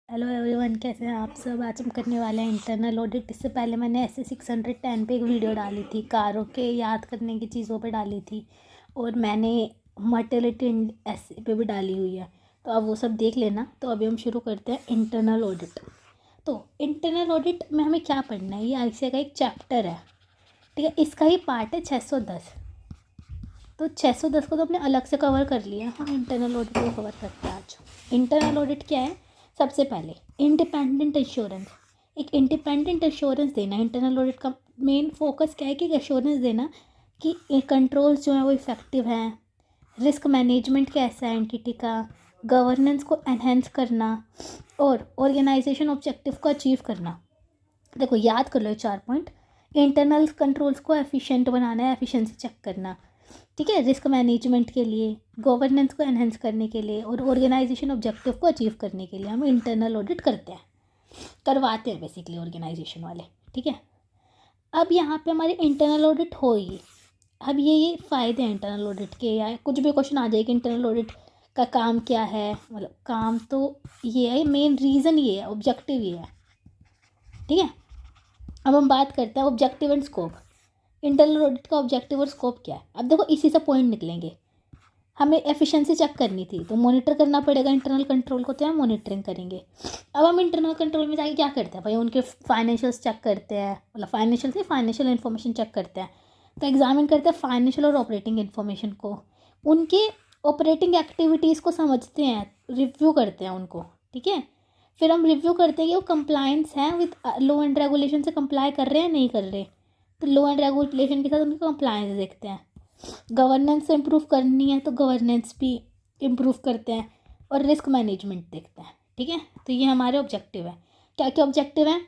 Hello everyone, कैसे हैं आप सब। आज हम करने वाले हैं इंटरनल ऑडिट। इससे पहले मैंने ऐसे 610 पे एक वीडियो डाली थी, कारों के याद करने की चीज़ों पे डाली थी, और मैंने मर्टेलिटी ऐसे पे भी डाली हुई है, तो अब वो सब देख लेना। तो अभी हम शुरू करते हैं इंटरनल ऑडिट। तो इंटरनल ऑडिट में हमें क्या पढ़ना है, ये आईसीए का एक चैप्टर है, ठीक है। इसका ही पार्ट है 610। तो 610 को तो हमने अलग से कवर कर लिया, हम इंटरनल ऑडिट को कवर करते हैं आज। इंटरनल ऑडिट क्या है? सबसे पहले इंडिपेंडेंट इंश्योरेंस, एक इंडिपेंडेंट इंश्योरेंस देना। इंटरनल ऑडिट का मेन फोकस क्या है कि एश्योरेंस देना कि कंट्रोल्स जो हैं वो इफ़ेक्टिव हैं, रिस्क मैनेजमेंट कैसा है एंटिटी का, गवर्नेंस को एनहेंस करना, और ऑर्गेनाइजेशन ऑब्जेक्टिव को अचीव करना। देखो याद कर लो ये 4 पॉइंट। इंटरनल कंट्रोल्स को एफिशिएंट बनाना है, एफिशिएंसी चेक करना, ठीक है, रिस्क मैनेजमेंट के लिए, गवर्नेंस को एनहेंस करने के लिए, और ऑर्गेनाइजेशन ऑब्जेक्टिव को अचीव करने के लिए हम इंटरनल ऑडिट करते हैं, करवाते हैं बेसिकली ऑर्गेनाइजेशन वाले, ठीक है। अब यहाँ पे हमारी इंटरनल ऑडिट होगी। अब ये फ़ायदे हैं इंटरनल ऑडिट के, या कुछ भी क्वेश्चन आ जाएगा इंटरनल ऑडिट का काम क्या है, मतलब काम तो ये है, मेन रीज़न ये है, ऑब्जेक्टिव ये है, ठीक है। अब हम बात करते हैं objective and scope. Internal audit का ऑब्जेक्टिव और स्कोप क्या है? अब देखो इसी से पॉइंट निकलेंगे। हमें एफिशिएंसी चेक करनी थी तो मॉनिटर करना पड़ेगा इंटरनल कंट्रोल को, तो हम मॉनिटरिंग करेंगे। अब हम इंटरनल कंट्रोल में जाके क्या करते हैं भाई, उनके फाइनेंशियल्स चेक करते हैं, मतलब फाइनेंशियल इन्फॉर्मेशन चेक करते हैं। तो एग्जामिन करते हैं फाइनेंशियल और ऑपरेटिंग इन्फॉर्मेशन को, उनके ऑपरेटिंग एक्टिविटीज़ को समझते हैं, रिव्यू करते हैं उनको, ठीक है। फिर हम रिव्यू करते हैं कि वो कंप्लायंस हैं विद लॉ एंड रेगुलेशन से, कंप्लाई कर रहे हैं नहीं कर रहे, तो लॉ एंड रेगुलेशन के साथ उनकी कंप्लायंस देखते हैं। गवर्नेंस इम्प्रूव करनी है तो गवर्नेंस भी इम्प्रूव करते हैं, और रिस्क मैनेजमेंट देखते हैं, ठीक है। तो ये हमारे ऑब्जेक्टिव है। क्या क्या ऑब्जेक्टिव हैं?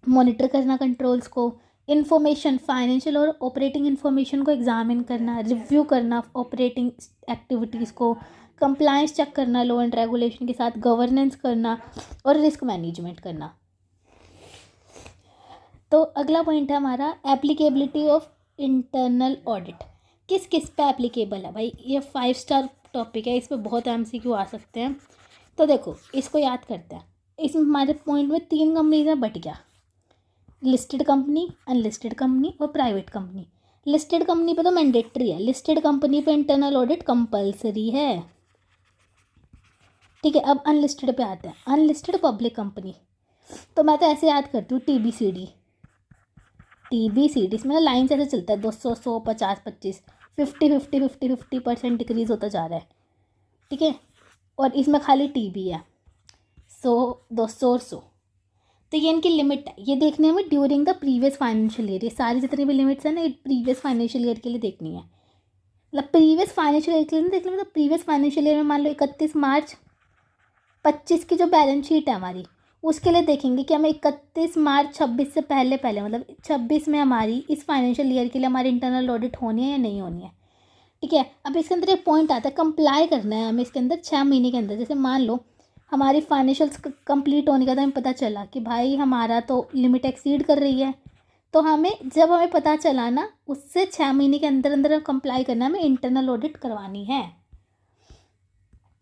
मॉनिटर करना कंट्रोल्स को, इन्फॉर्मेशन फाइनेंशियल और ऑपरेटिंग इन्फॉर्मेशन को एग्जामिन करना, रिव्यू करना ऑपरेटिंग एक्टिविटीज़ को, कंप्लायंस चेक करना लॉ एंड रेगुलेशन के साथ, गवर्नेंस करना, और रिस्क मैनेजमेंट करना। तो अगला पॉइंट है हमारा एप्लीकेबिलिटी ऑफ इंटरनल ऑडिट। किस किस पे एप्लीकेबल है भाई? ये 5 स्टार टॉपिक है, इस पर बहुत एमसीक्यू आ सकते हैं। तो देखो इसको याद करते हैं। इसमें हमारे पॉइंट में 3 कंपनीज में बट गया, लिस्टेड कंपनी, अनलिस्टेड कंपनी और प्राइवेट कंपनी। लिस्टेड कंपनी पे तो मैंडेटरी है, लिस्टेड कंपनी पे इंटरनल ऑडिट कंपलसरी है, ठीक है। अब अनलिस्टेड पे आते हैं, अनलिस्टेड पब्लिक कंपनी। तो मैं तो ऐसे याद करती हूँ, टीबीसीडी इसमें ना लाइन से ऐसे चलता है, 200 100 50 25 50 डिक्रीज होता जा रहा है, ठीक है। और इसमें खाली टीबी है, 100 200 और 100। तो ये इनकी लिमिट है, ये देखने में during the previous financial year. ये सारी जितनी भी लिमिट्स हैं ना, ये प्रीवियस फाइनेंशियल ईयर के लिए देखनी है, मतलब प्रीवियस फाइनेंशियल ईयर के लिए नहीं देखनी, मतलब प्रीवियस फाइनेंशियल ईयर में मान लो 31 मार्च 25 की जो बैलेंस शीट है हमारी, उसके लिए देखेंगे कि हमें 31 मार्च 26 से पहले पहले, मतलब 26 में हमारी इस फाइनेंशियल ईयर के लिए हमारी इंटरनल ऑडिट होनी है या नहीं होनी है, ठीक है। अब इसके अंदर एक पॉइंट आता है, कंप्लाई करना है हमें इसके अंदर 6 महीने के अंदर। जैसे मान लो हमारी फाइनेंशियल्स कंप्लीट होने का तो हमें पता चला कि भाई हमारा तो लिमिट एक्सीड कर रही है, तो हमें पता चला ना, उससे 6 महीने के अंदर अंदर कंप्लाई करना है, हमें इंटरनल ऑडिट करवानी है।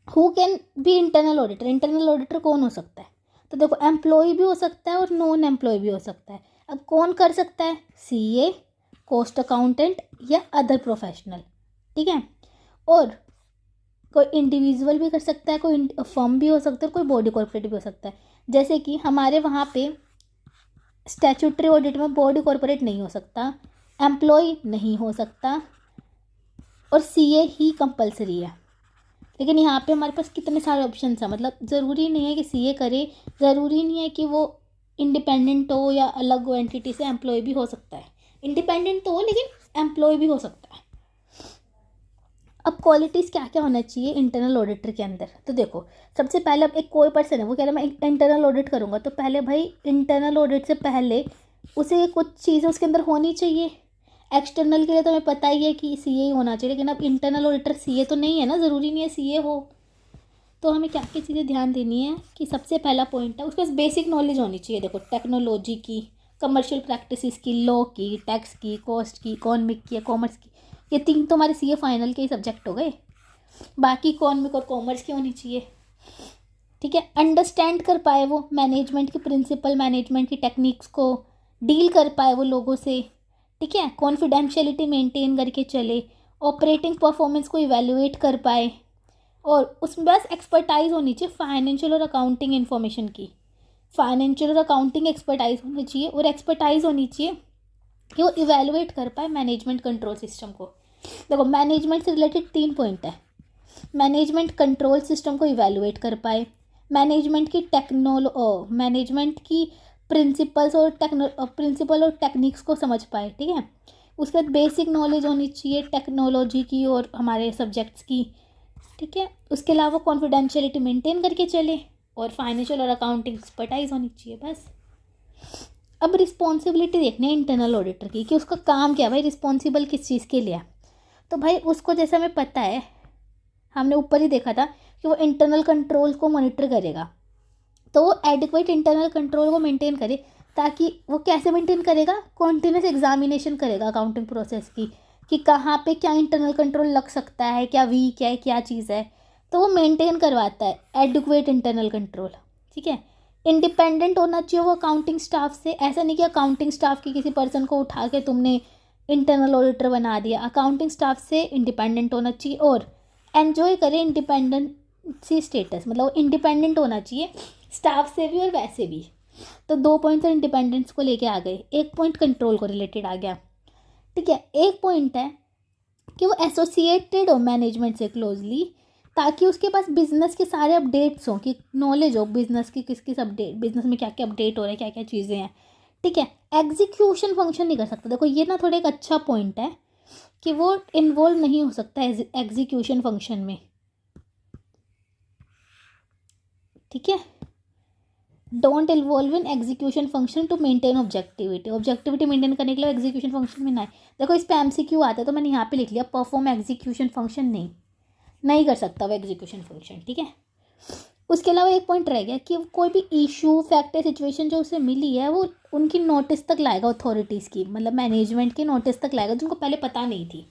Who can be internal auditor? Internal auditor कौन हो सकता है? तो देखो एम्प्लॉय भी हो सकता है और नॉन एम्प्लॉय भी हो सकता है। अब कौन कर सकता है? सीए, कॉस्ट अकाउंटेंट या अदर प्रोफेशनल, ठीक है। और कोई इंडिविजुअल भी कर सकता है, कोई फर्म भी हो सकता है, कोई बॉडी कॉर्पोरेट भी हो सकता है। जैसे कि हमारे वहाँ पे स्टैट्यूटरी ऑडिट में बॉडी कॉर्पोरेट नहीं हो सकता, एम्प्लॉय नहीं हो सकता, और सीए ही कंपलसरी है। लेकिन यहाँ पे हमारे पास कितने सारे ऑप्शन हैं, मतलब ज़रूरी नहीं है कि सीए करे, ज़रूरी नहीं है कि वो इंडिपेंडेंट हो या अलग हो एंटिटी से, एम्प्लॉय भी हो सकता है। इंडिपेंडेंट तो हो लेकिन एम्प्लॉय भी हो सकता है। अब क्वालिटीज़ क्या क्या होना चाहिए इंटरनल ऑडिटर के अंदर? तो देखो सबसे पहले, अब एक कोई पर्सन है वो कह रहा है मैं इंटरनल ऑडिट करूँगा, तो पहले भाई इंटरनल ऑडिट से पहले उसे कुछ चीज़ें उसके अंदर होनी चाहिए। एक्सटर्नल के लिए तो हमें पता ही है कि सीए ही होना चाहिए, लेकिन अब इंटरनल ऑडिटर सीए तो नहीं है ना, ज़रूरी नहीं है सीए हो। तो हमें क्या क्या चीज़ें ध्यान देनी है कि सबसे पहला पॉइंट है उसके पास बेसिक नॉलेज होनी चाहिए। देखो टेक्नोलॉजी की, कमर्शियल प्रैक्टिसेस की, लॉ की, टैक्स की, कॉस्ट की, इकोनॉमिक की, कॉमर्स की। ये 3 तो हमारे सीए फाइनल के ही सब्जेक्ट हो गए, बाकी इकोनॉमिक और कॉमर्स की होनी चाहिए। ठीक है, अंडरस्टैंड कर पाए वो मैनेजमेंट की प्रिंसिपल, मैनेजमेंट की टेक्निक्स को, डील कर पाए वो लोगों से, ठीक है, कॉन्फिडेंशियलिटी मेंटेन करके चले, ऑपरेटिंग परफॉर्मेंस को इवेलुएट कर पाए, और उसमें बस एक्सपर्टाइज होनी चाहिए फाइनेंशियल और अकाउंटिंग इन्फॉर्मेशन की, फाइनेंशियल और अकाउंटिंग एक्सपर्टाइज होनी चाहिए, और एक्सपर्टाइज होनी चाहिए कि वो इवेलुएट कर पाए मैनेजमेंट कंट्रोल सिस्टम को। देखो मैनेजमेंट से रिलेटेड 3 पॉइंट है। मैनेजमेंट कंट्रोल सिस्टम को इवेलुएट कर पाए, मैनेजमेंट की प्रिंसिपल और टेक्निक्स को समझ पाए, ठीक है। उसके बाद बेसिक नॉलेज होनी चाहिए टेक्नोलॉजी की और हमारे सब्जेक्ट्स की, ठीक है। उसके अलावा कॉन्फिडेंशियलिटी मेंटेन करके चले, और फाइनेंशियल और अकाउंटिंग एक्सपर्टाइज होनी चाहिए, बस। अब रिस्पॉन्सिबिलिटी देखनी है इंटरनल ऑडिटर की कि उसका काम क्या है भाई, रिस्पॉन्सिबल किस चीज़ के लिए है। तो भाई उसको जैसे हमें पता है, हमने ऊपर ही देखा था कि वो इंटरनल कंट्रोल को मॉनिटर करेगा, तो वो एडिक्वेट इंटरनल कंट्रोल को मेंटेन करे, ताकि वो कैसे मेंटेन करेगा, कॉन्टिन्यूस एग्जामिनेशन करेगा अकाउंटिंग प्रोसेस की, कि कहाँ पे क्या इंटरनल कंट्रोल लग सकता है, क्या वीक है, क्या चीज़ है, तो वो मेंटेन करवाता है एडिक्वेट इंटरनल कंट्रोल, ठीक है। इंडिपेंडेंट होना चाहिए वो अकाउंटिंग स्टाफ से, ऐसा नहीं कि अकाउंटिंग स्टाफ की किसी पर्सन को उठा के तुमने इंटरनल ऑडिटर बना दिया, अकाउंटिंग स्टाफ से इंडिपेंडेंट होना चाहिए, और एन्जॉय करे इंडिपेंडेंसी स्टेटस, मतलब इंडिपेंडेंट होना चाहिए स्टाफ से भी और वैसे भी। तो 2 पॉइंट इंडिपेंडेंस को लेके आ गए, 1 पॉइंट कंट्रोल को रिलेटेड आ गया, ठीक है। 1 पॉइंट है कि वो एसोसिएटेड हो मैनेजमेंट से क्लोजली, ताकि उसके पास बिजनेस के सारे अपडेट्स हों, कि नॉलेज हो बिजनेस की, किस किस अपडेट, बिजनेस में क्या क्या अपडेट हो रहे हैं, क्या क्या चीज़ें हैं, ठीक है। एग्जीक्यूशन फंक्शन नहीं कर सकता, देखो ये ना थोड़ा एक अच्छा पॉइंट है कि वो इन्वॉल्व नहीं हो सकता एग्जीक्यूशन फंक्शन में, ठीक है। Don't involve in execution function to maintain objectivity maintain करने के लिए एग्जीक्यूशन फंक्शन में ना है। देखो इस पे एमसीक्यू आता है, तो मैंने यहाँ पे लिख लिया परफॉर्म एग्जीक्यूशन फंक्शन, नहीं कर सकता वो एग्जीक्यूशन फंक्शन, ठीक है। उसके अलावा एक पॉइंट रह गया कि कोई भी इशू, फैक्ट या सिचुएशन जो उसे मिली है, वो उनकी नोटिस तक लाएगा, अथॉरिटीज़ की, मतलब मैनेजमेंट की नोटिस तक लाएगा, जिनको पहले पता नहीं थी।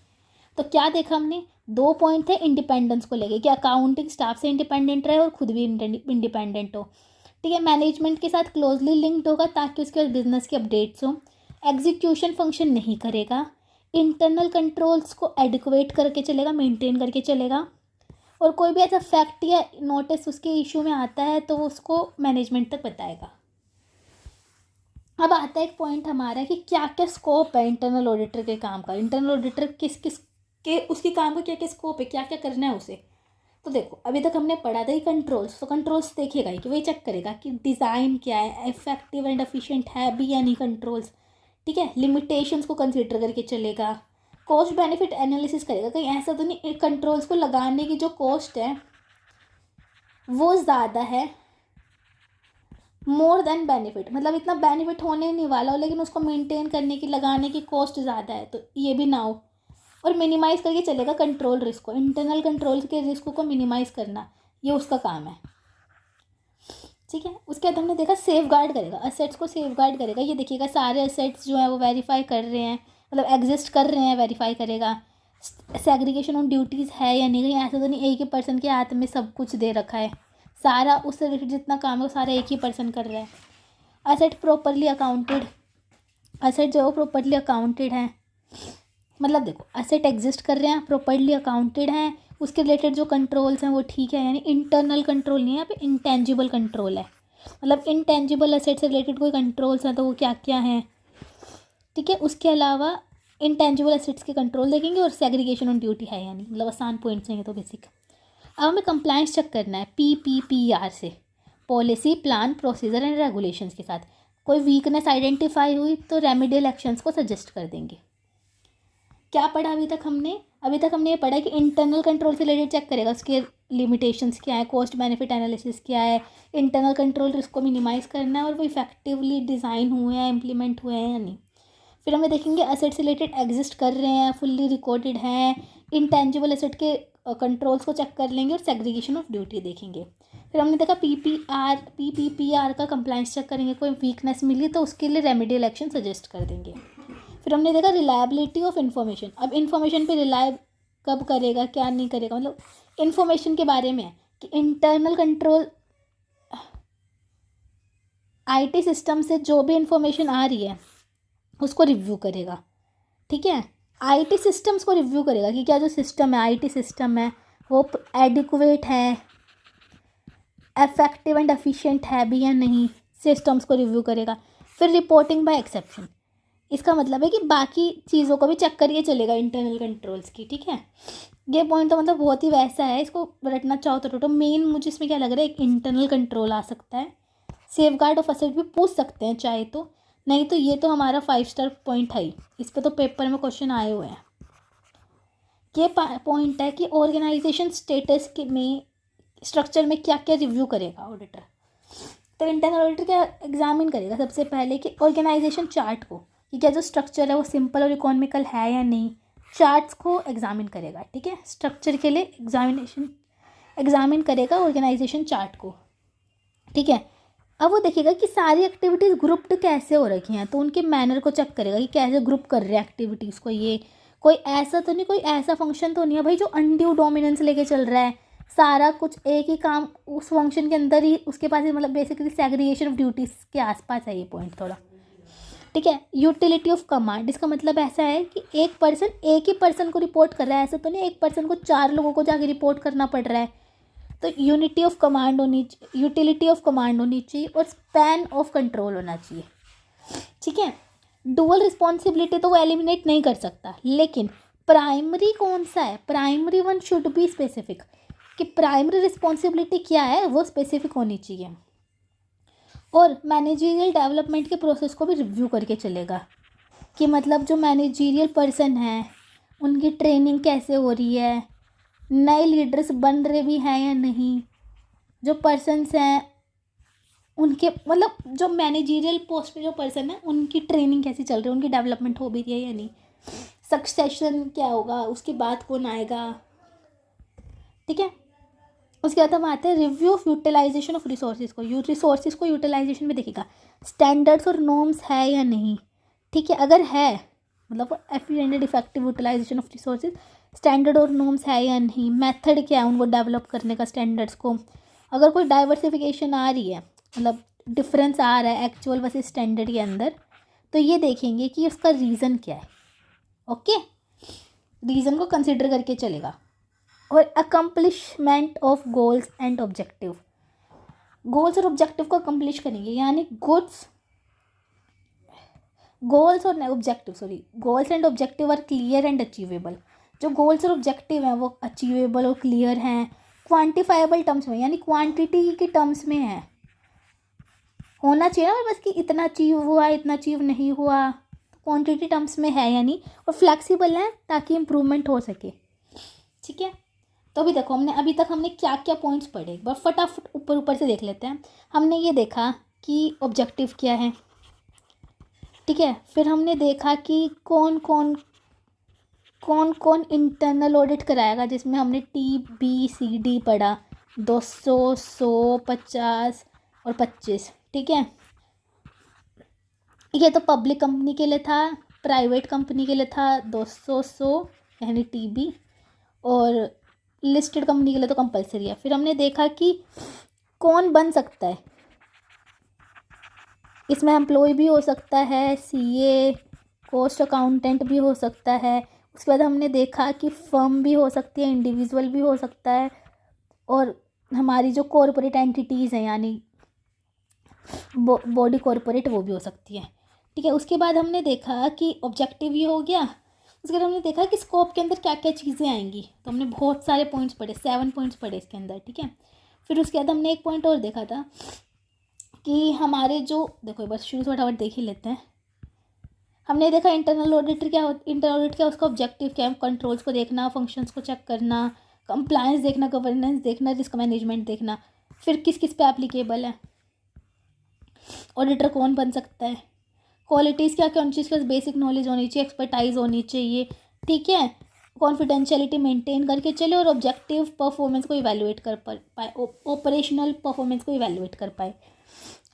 तो क्या देखा हमने, 2 पॉइंट थे इंडिपेंडेंस को लेके, कि अकाउंटिंग स्टाफ से इंडिपेंडेंट रहे और खुद भी इंडिपेंडेंट हो, ठीक है। मैनेजमेंट के साथ क्लोजली लिंक्ड होगा, ताकि उसके बिजनेस के अपडेट्स हो। एग्जीक्यूशन फंक्शन नहीं करेगा, इंटरनल कंट्रोल्स को एडिक्वेट करके चलेगा, मेंटेन करके चलेगा, और कोई भी ऐसा फैक्ट या नोटिस उसके इशू में आता है तो वो उसको मैनेजमेंट तक बताएगा। अब आता है एक पॉइंट हमारा कि क्या क्या स्कोप है इंटरनल ऑडिटर के काम का, इंटरनल ऑडिटर किस किस के उसके काम का क्या क्या स्कोप है, क्या क्या करना है उसे। तो देखो अभी तक हमने पढ़ा था ही कंट्रोल्स, तो कंट्रोल्स देखेगा ही कि वही चेक करेगा कि डिज़ाइन क्या है, इफेक्टिव एंड एफिशिएंट है भी या नहीं कंट्रोल्स, ठीक है। लिमिटेशंस को कंसिडर करके चलेगा, कॉस्ट बेनिफिट एनालिसिस करेगा, कहीं ऐसा तो नहीं कंट्रोल्स को लगाने की जो कॉस्ट है वो ज़्यादा है मोर देन बेनिफिट, मतलब इतना बेनिफिट होने नहीं वाला हो, लेकिन उसको मेंटेन करने की, लगाने की कॉस्ट ज़्यादा है, तो ये भी ना हो। और मिनिमाइज़ करके चलेगा कंट्रोल रिस्क को, इंटरनल कंट्रोल के रिस्क को मिनिमाइज़ करना, ये उसका काम है, ठीक है। उसके बाद हमने देखा सेफ गार्ड करेगा, असेट्स को सेफ गार्ड करेगा, ये देखिएगा सारे असेट्स जो है वो वेरीफाई कर रहे हैं, मतलब एग्जिस्ट कर रहे हैं, वेरीफाई करेगा। सेग्रीगेशन ऑन ड्यूटीज़ है या नहीं, कहीं ऐसा तो नहीं एक ही पर्सन के हाथ में सब कुछ दे रखा है, सारा उससे रिलेटेड जितना काम है वो सारा एक ही पर्सन कर रहा है। असेट प्रॉपरली अकाउंटेड, असेट जो है वो प्रॉपरली अकाउंटेड है, मतलब देखो असेट एग्जिस्ट कर रहे हैं, प्रॉपरली अकाउंटेड हैं, उसके रिलेटेड जो कंट्रोल्स हैं वो ठीक है, यानी इंटरनल कंट्रोल नहीं है यहाँ पे, इंटेंजिबल कंट्रोल है, मतलब इंटेंजिबल असेट से रिलेटेड कोई कंट्रोल्स हैं तो वो क्या क्या हैं, ठीक है। उसके अलावा इंटेंजिबल एसेट्स के कंट्रोल देखेंगे, और सेग्रीगेशन ऑन ड्यूटी है यानी, मतलब आसान पॉइंट्स हैं ये तो बेसिक। अब हमें कंप्लायंस चेक करना है PPPR से, policy, plan, procedure and regulations के साथ। कोई वीकनेस आइडेंटिफाई हुई तो रेमेडियल एक्शंस को सजेस्ट कर देंगे। क्या पढ़ा अभी तक हमने, ये पढ़ा कि इंटरनल कंट्रोल से रिलेटेड चेक करेगा, उसके लिमिटेशंस क्या है, कॉस्ट बेनिफिट एनालिसिस क्या है, इंटरनल कंट्रोल रिस्क को मिनिमाइज़ करना है, और वो इफेक्टिवली डिज़ाइन हुए हैं, इम्प्लीमेंट हुए हैं या नहीं। फिर हमें देखेंगे एसेट से रिलेटेड एग्जिस्ट कर रहे हैं, फुल्ली रिकॉर्डेड हैं, इंटेंजिबल एसेट के कंट्रोल्स को चेक कर लेंगे, और सेग्रीगेशन ऑफ ड्यूटी देखेंगे। फिर हमने देखा PPPR का कंप्लायंस चेक करेंगे, कोई वीकनेस मिली तो उसके लिए रेमेडियल एक्शन सजेस्ट कर देंगे। फिर हमने देखा रिलायबिलिटी ऑफ इन्फॉर्मेशन, अब इन्फॉर्मेशन पे रिलाय कब करेगा, क्या नहीं करेगा, मतलब इन्फॉर्मेशन के बारे में है कि इंटरनल कंट्रोल आईटी सिस्टम से जो भी इंफॉर्मेशन आ रही है उसको रिव्यू करेगा, ठीक है। आईटी सिस्टम्स को रिव्यू करेगा कि क्या जो सिस्टम है, आईटी सिस्टम है, वो एडिक्वेट है, इफेक्टिव एंड एफिशिएंट है भी या नहीं, सिस्टम्स को रिव्यू करेगा। फिर रिपोर्टिंग बाय एक्सेप्शन, इसका मतलब है कि बाकी चीज़ों को भी चेक करके चलेगा इंटरनल कंट्रोल्स की, ठीक है। ये पॉइंट तो मतलब बहुत ही वैसा है, इसको रटना चाहो तो रटो। मेन मुझे इसमें क्या लग रहा है, एक इंटरनल कंट्रोल आ सकता है, सेफ गार्ड ऑफ असेट भी पूछ सकते हैं चाहे तो, नहीं तो ये तो हमारा 5 स्टार पॉइंट है ही, इस पर तो पेपर में क्वेश्चन आए हुए हैं। ये पॉइंट है कि ऑर्गेनाइजेशन स्टेटस के में स्ट्रक्चर में क्या क्या रिव्यू करेगा ऑडिटर। तो इंटरनल ऑडिटर क्या एग्जामिन करेगा सबसे पहले कि ऑर्गेनाइजेशन चार्ट को, कि क्या जो स्ट्रक्चर है वो सिंपल और इकोनॉमिकल है या नहीं, चार्ट्स को एग्जामिन करेगा, ठीक है। स्ट्रक्चर के लिए एग्जामिन करेगा ऑर्गेनाइजेशन चार्ट को, ठीक है। अब वो देखेगा कि सारी एक्टिविटीज़ ग्रुप्ड कैसे हो रखी हैं, तो उनके मैनर को चेक करेगा कि कैसे ग्रुप कर रहे हैं एक्टिविटीज़ को। ये कोई ऐसा तो नहीं, कोई ऐसा फंक्शन तो नहीं है भाई जो अनड्यू डोमिनेंस लेके चल रहा है, सारा कुछ एक ही काम उस फंक्शन के अंदर ही उसके पास ही, मतलब बेसिकली सेग्रीगेशन ऑफ ड्यूटीज़ के आसपास है ये पॉइंट थोड़ा, ठीक है। यूटिलिटी ऑफ कमांड, इसका मतलब ऐसा है कि एक ही पर्सन को रिपोर्ट कर रहा है, ऐसा तो नहीं एक पर्सन को 4 लोगों को जाके रिपोर्ट करना पड़ रहा है। तो यूटिलिटी ऑफ कमांड होनी चाहिए और स्पैन ऑफ कंट्रोल होना चाहिए, ठीक है। डुअल रिस्पॉन्सिबिलिटी तो वो एलिमिनेट नहीं कर सकता, लेकिन प्राइमरी कौन सा है, primary one should be specific, कि प्राइमरी रिस्पॉन्सिबिलिटी क्या है वो स्पेसिफिक होनी चाहिए। और मैनेजरियल डेवलपमेंट के प्रोसेस को भी रिव्यू करके चलेगा, कि मतलब जो मैनेजरियल पर्सन है उनकी ट्रेनिंग कैसे हो रही है, नए लीडर्स बन रहे भी हैं या नहीं, जो पर्सन्स हैं उनके मतलब जो मैनेजरियल पोस्ट पे जो पर्सन है उनकी ट्रेनिंग कैसी चल रही है, उनकी डेवलपमेंट हो भी रही है या नहीं, सक्सेशन क्या होगा, उसके बाद कौन आएगा, ठीक है। उसके बाद हम आते हैं review of utilization of resources को। रिसोर्सेज को यूटिलाइजेशन में देखेगा स्टैंडर्ड्स और नॉर्म्स है या नहीं, ठीक है। अगर है मतलब efficient effective utilization of resources, standard और नॉर्म्स है या नहीं, मेथड क्या है उनको डेवलप करने का स्टैंडर्ड्स को। अगर कोई डाइवर्सिफिकेशन आ रही है, मतलब डिफरेंस आ रहा है एक्चुअल वर्सेस स्टैंडर्ड के अंदर, तो ये देखेंगे कि उसका रीज़न क्या है, ओके, रीज़न को कंसिडर करके चलेगा। और accomplishment of goals and objective, goals और ऑब्जेक्टिव को अकम्पलिश करेंगे, यानी goals and objective are clear and achievable. जो गोल्स और ऑब्जेक्टिव हैं वो अचीवेबल और क्लियर हैं, क्वांटिफाइबल टर्म्स में, यानी क्वांटिटी के टर्म्स में है, होना चाहिए ना बस कि इतना अचीव हुआ इतना अचीव नहीं हुआ, क्वांटिटी टर्म्स में है यानी, और फ्लेक्सिबल है ताकि इम्प्रूवमेंट हो सके, ठीक है। तो अभी देखो अभी तक हमने क्या क्या पॉइंट्स पढ़े, एक बार फटाफट ऊपर से देख लेते हैं। हमने ये देखा कि ऑब्जेक्टिव क्या है, ठीक है। फिर हमने देखा कि कौन कौन इंटरनल ऑडिट कराएगा, जिसमें हमने TBCD पढ़ा, 200, 100, 50 और 25, ठीक है। ये तो पब्लिक कंपनी के लिए था, प्राइवेट कंपनी के लिए था 200, 100 यानी TB, और लिस्टेड कंपनी के लिए तो कंपलसरी है। फिर हमने देखा कि कौन बन सकता है, इसमें एम्प्लॉय भी हो सकता है, CA, कॉस्ट अकाउंटेंट भी हो सकता है। उसके बाद हमने देखा कि फर्म भी हो सकती है, इंडिविजुअल भी हो सकता है, और हमारी जो कॉरपोरेट एंटिटीज़ हैं यानी बॉडी कॉरपोरेट वो भी हो सकती है, ठीक है। उसके बाद हमने देखा कि ऑब्जेक्टिव ये हो गया। उसके बाद हमने देखा कि स्कोप के अंदर क्या क्या चीज़ें आएंगी, तो हमने बहुत सारे पॉइंट्स पढ़े, 7 पॉइंट्स पढ़े इसके अंदर, ठीक है। फिर उसके बाद हमने एक पॉइंट और देखा था कि हमारे जो देखो बस शुरू से फटाफट देख ही लेते हैं। हमने देखा इंटरनल ऑडिट क्या, उसका ऑब्जेक्टिव क्या है, कंट्रोल्स को देखना, फंक्शंस को चेक करना, कंप्लायंस देखना, गवर्नेंस देखना, रिस्क मैनेजमेंट देखना। फिर किस किस पे एप्लीकेबल है, ऑडिटर कौन बन सकता है, क्वालिटीज़ क्या क्या उन चीज़ के पास बेसिक नॉलेज होनी चाहिए, एक्सपर्टाइज होनी चाहिए, ठीक है। कॉन्फिडेंशियलिटी मेंटेन करके चले, और ऑब्जेक्टिव परफॉर्मेंस को इवैल्यूएट कर पाए, ऑपरेशनल परफॉर्मेंस को इवैल्यूएट कर पाए।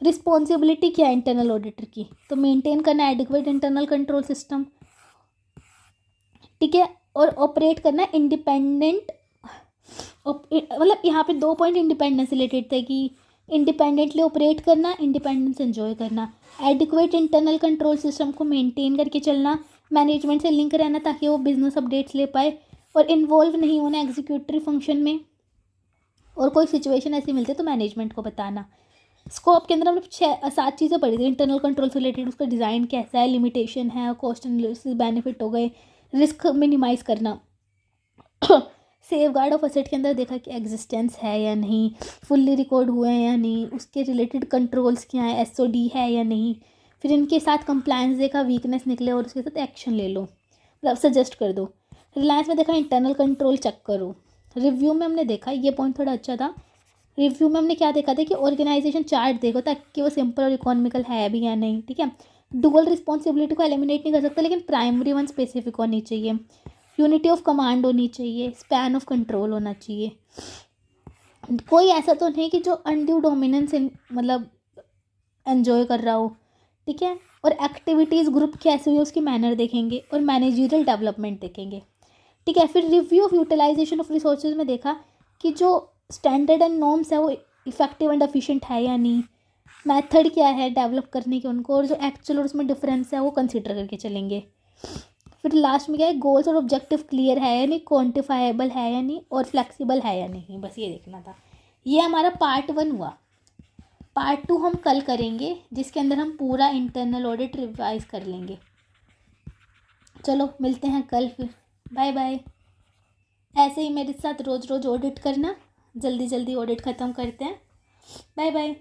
रिस्पॉन्सिबिलिटी क्या है इंटरनल ऑडिटर की, तो मेंटेन करना एडिक्वेट इंटरनल कंट्रोल सिस्टम, ठीक है, और ऑपरेट करना इंडिपेंडेंट। मतलब यहाँ पे 2 पॉइंट इंडिपेंडेंस रिलेटेड थे कि इंडिपेंडेंटली ऑपरेट करना, इंडिपेंडेंस एंजॉय करना, एडिक्वेट इंटरनल कंट्रोल सिस्टम को मेंटेन करके चलना, मैनेजमेंट से लिंक रहना ताकि वो बिजनेस अपडेट्स ले पाए, और इन्वॉल्व नहीं होना एग्जीक्यूटिव फंक्शन में, और कोई सिचुएशन ऐसी मिलती है तो मैनेजमेंट को बताना। स्कोप के अंदर हमने 6-7 चीज़ें पढ़ी थी। इंटरनल कंट्रोल से रिलेटेड उसका डिज़ाइन कैसा है, लिमिटेशन है, कॉस्ट एनालिसिस, बेनिफिट हो गए, रिस्क मिनिमाइज़ करना, सेफ गार्ड ऑफ असेट के अंदर देखा कि एग्जिस्टेंस है या नहीं, फुल्ली रिकॉर्ड हुए हैं या नहीं, उसके रिलेटेड कंट्रोल्स क्या हैं, एसओडी है या नहीं, फिर इनके साथ कंप्लायंस देखा, वीकनेस निकले और उसके साथ एक्शन ले लो, मतलब सजेस्ट कर दो। रिलायंस में देखा इंटरनल कंट्रोल चेक करो। रिव्यू में हमने देखा, ये पॉइंट थोड़ा अच्छा था, रिव्यू में हमने क्या देखा था कि ऑर्गेनाइजेशन चार्ट देखो ताकि वो सिंपल और इकोनॉमिकल है भी या नहीं, ठीक है। डुअल रिस्पॉन्सिबिलिटी को एलिमिनेट नहीं कर सकते लेकिन प्राइमरी वन स्पेसिफिक होनी चाहिए, यूनिटी ऑफ कमांड होनी चाहिए, स्पैन ऑफ कंट्रोल होना चाहिए, कोई ऐसा तो नहीं कि जो अनड्यू डोमिनेंस मतलब एन्जॉय कर रहा हो, ठीक है। और एक्टिविटीज़ ग्रुप कैसे हुई उसकी मैनर देखेंगे, और मैनेजरियल डेवलपमेंट देखेंगे, ठीक है। फिर review of utilization of resources में देखा कि जो स्टैंडर्ड एंड नॉर्म्स है वो इफेक्टिव एंड एफिशिएंट है या नहीं, मेथड क्या है डेवलप करने के उनको, और जो एक्चुअल और उसमें डिफरेंस है वो कंसिडर करके चलेंगे। फिर लास्ट में क्या है, गोल्स और ऑब्जेक्टिव क्लियर है या नहीं, क्वान्टिफाइबल है या नहीं, और फ्लेक्सिबल है या नहीं, बस ये देखना था। ये हमारा पार्ट 1 हुआ। पार्ट 2 हम कल करेंगे जिसके अंदर हम पूरा इंटरनल ऑडिट रिवाइज कर लेंगे। चलो मिलते हैं कल फिर, बाय बाय। ऐसे ही मेरे साथ रोज़ रोज़ ऑडिट करना, जल्दी जल्दी ऑडिट ख़त्म करते हैं, बाय बाय।